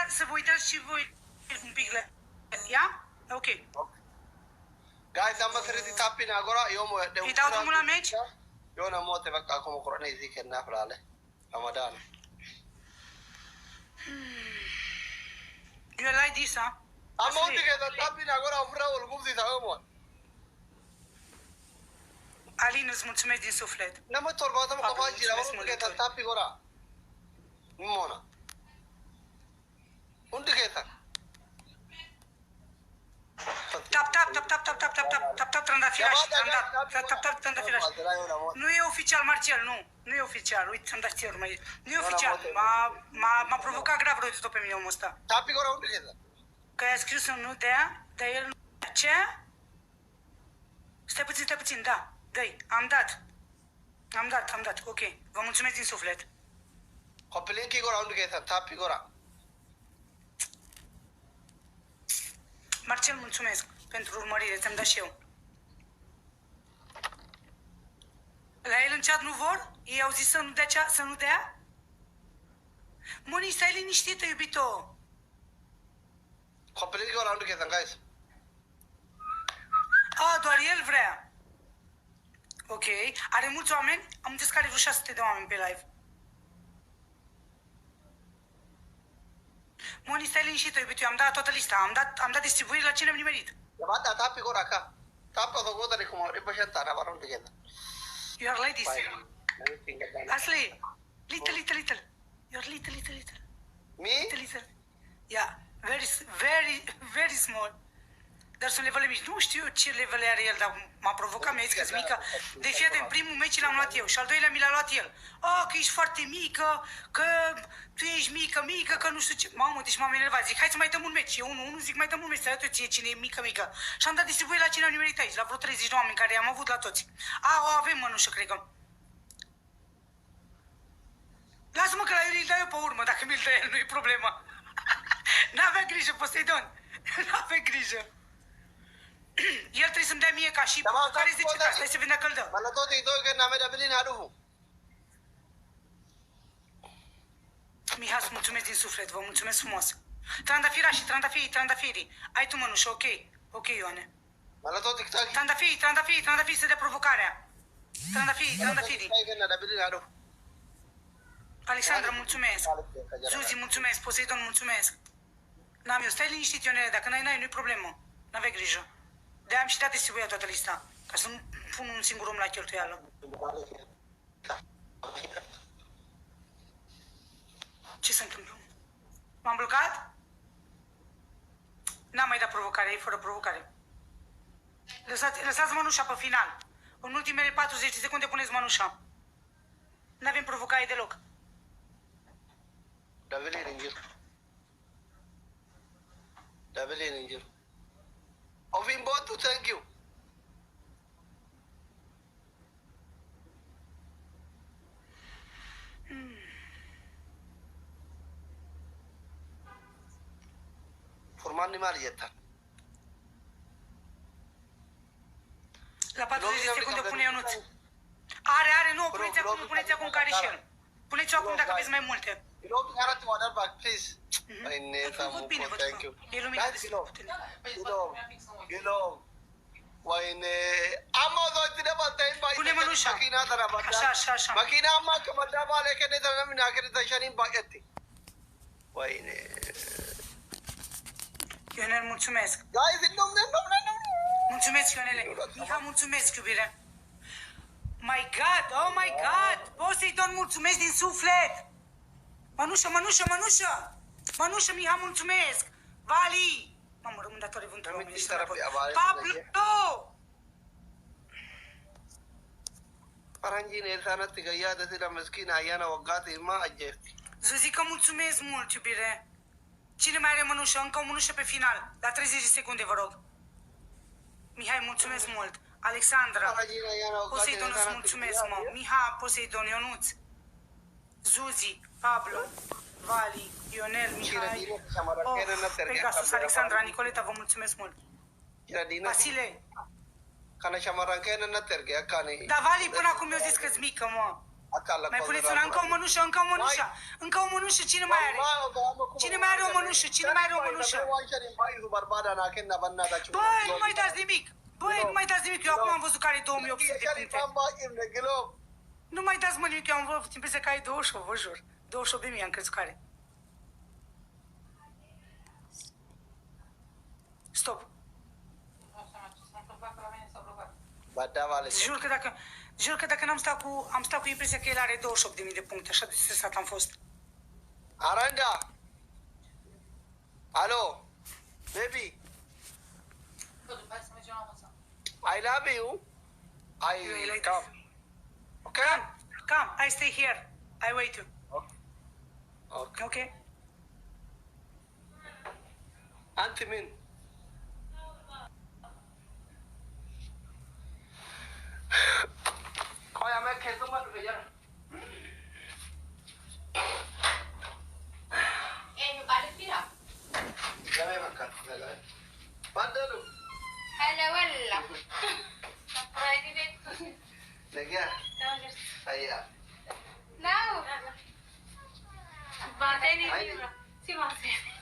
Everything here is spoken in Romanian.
să vă uitați și voi un pic la... Ia? Ok. Guys, amma sirriitti taappiin agora yooma Îi dau drumul la meci? yoo namoota bakka akkuma qorannee isii kennaaf laale Ramadaan. You like this, huh? Amma hundi keessan taappiin agora ofirraa wal gubsiisa oomoon. Alin, îți mulțumesc din suflet. Nama torbaatama qofaa jira hundi keessan taappii goraa. Mimoona. Hundi keessan. Tap, trandafiraș, tap, trandafiraș. Nu e oficial, Marcel, nu. Nu e oficial, uite, să-mi dați ție urmă. Nu e oficial, m-a provocat grav rău de tot pe mine omul ăsta. Taappii goraa hundi keessan. Că i-a scris să nu dea, dar el nu... Ce? Stai puțin, da, dă-i, am dat, ok. Vă mulțumesc din suflet. Kopiliinkii goraa hundi keessan taappii goraa. Marcel, mulțumesc pentru urmărire, ți-am dat și eu. La el în chat nu vor? Ei au zis să nu dea? Moni, stai liniștită, iubito. Kopiliinkii goraa hundi keessan guys. Doar el vrea. Ok. Are mulți oameni? Am înțeles că are vreo 600 de oameni pe live. Moni, stai liniștită, iubito, eu am dat toată lista. Am dat distribuire la cine am nimerit. Jabaadhaa taappii goraa akka. Taappa osoo gootani kuma 500 bara hundi keessan. You are like this. Asli, little. You're little. Me? Little. Yeah, very small. Dar sunt levele mici. Nu știu ce levele are el, dar m-a provocat, mi-a zis că-s mică. De fiat în primul meci l-am luat eu și al doilea mi l-a luat el. Că ești foarte mică, că tu ești mică, că nu știu ce. Mamă, deci m-am enervat. Zic, hai să mai dăm un meci. Eu nu zic, mai dăm un meci, să arăt eu cine e mică. Și am dat distribuire la cine am nimerit aici, la vreo 30 de oameni care i-am avut la toți. O avem mănușă, cred că. Lasă-mă că la el îl dau eu pe urmă, dacă mi-l dă el, nu-i problema. N-avea grijă, Poseidon. N-avea grijă. El trebuie să-mi dea mie ca și care 10 ca, stai să vedem dacă îl dă. Mana tooti itoo kennaa mee dabiliin haa dhufu. Mihas, mulțumesc din suflet, vă mulțumesc frumos. Trandafiri. Ai tu mănușă, ok. Ok, Ioane. Mana tooti tiktaaki. Trandafiri să dea provocarea. Trandafiri. Kennaa dabiliin haa dhufu. Alexandra, mulțumesc. Zuzi, mulțumesc. Poseidon, mulțumesc. N-am eu, stai liniștit, Ionele, dacă n-ai, nu-i problemă. N-aveai grijă. De-aia am și dat distribuia toată lista, ca să nu pun un singur om la cheltuială. Ce se întâmplă? M-am blocat? N-am mai dat provocare, e fără provocare. Lăsați mănușa pe final. În ultimele 40 de secunde puneți mănușa. N-avem provocare deloc. Dabiliin hin jiru. Dabiliin hin jiru. Ofiin boottu, thank you. Furmaanni maali jettan? La 40 de secunde pune Ionuț. Are, nu, puneți acum care și el. Puneți-o acum dacă aveți mai multe. Iloofi kanatti waa darbaa, please. Vă văd bine, Thank you. E luminat. Iloof. Wayne. Amma osoo itti dabaltee hin Pune mănușa. makiinaa tana baddaa. Așa. Makiinaa amma akka baddaa baalee kennite namni naa kennite shaniin baay'etti. Wayne. Ionel, mulțumesc. Guys, hin dhumne. Mulțumesc, Ionele. Miha, mulțumesc, iubire. Oh my God! Poseidon, mulțumesc din suflet! Mănușă! Mănușă, Miha, mulțumesc! Vali! Mamă, rămân datoare vântul oamenii. Pablo! Faranjiin eessaanatti gayyaata sida miskiina ayyaana waggaati ilmaa ajjeefti. Zuzica, mulțumesc mult, iubire! Cine mai are mănușă? Încă o mănușă pe final. La 30 de secunde, vă rog. Mihai, mulțumesc mult! Alexandra, Poseidon, îți mulțumesc, mă. Miha, Poseidon, Ionuț, Zuzi, Pablo, Vali, Ionel, Mihai, Pegasus, Alexandra, Nicoleta, vă mulțumesc mult. Vasile. Kana shamarran kenna natti erge akkaani. Dar Vali până acum mi-a zis că-s mică, mă. Acala, Mai puneți una, încă o mănușă, încă o mănușă. Încă o mănușă, cine mai are? Cine mai are o mănușă? Cine mai are o mănușă? Băi, nu mai dați nimic. Băi, nu mai dați nimic. Eu acum am văzut că are 2800 de puncte. Nu mai dați mă nimic, eu am văzut impresia că ai 28, vă jur. 28.000 am crezut că are. Stop. Jur că dacă n-am stat cu... Am stat cu impresia că el are 28.000 de puncte, așa de stresat am fost. Aranda! Alo! Baby! I love you! Come! Okay? Come, I stay here. I wait you. Okay. Okay? Anti min! Coi a mea chetă mă ducă iar. mi pare pira. Ya me marca. Mándalo. Hello, wala. Surprise direct. Lagyan. Saya. No. Bate ni. Si Marcel.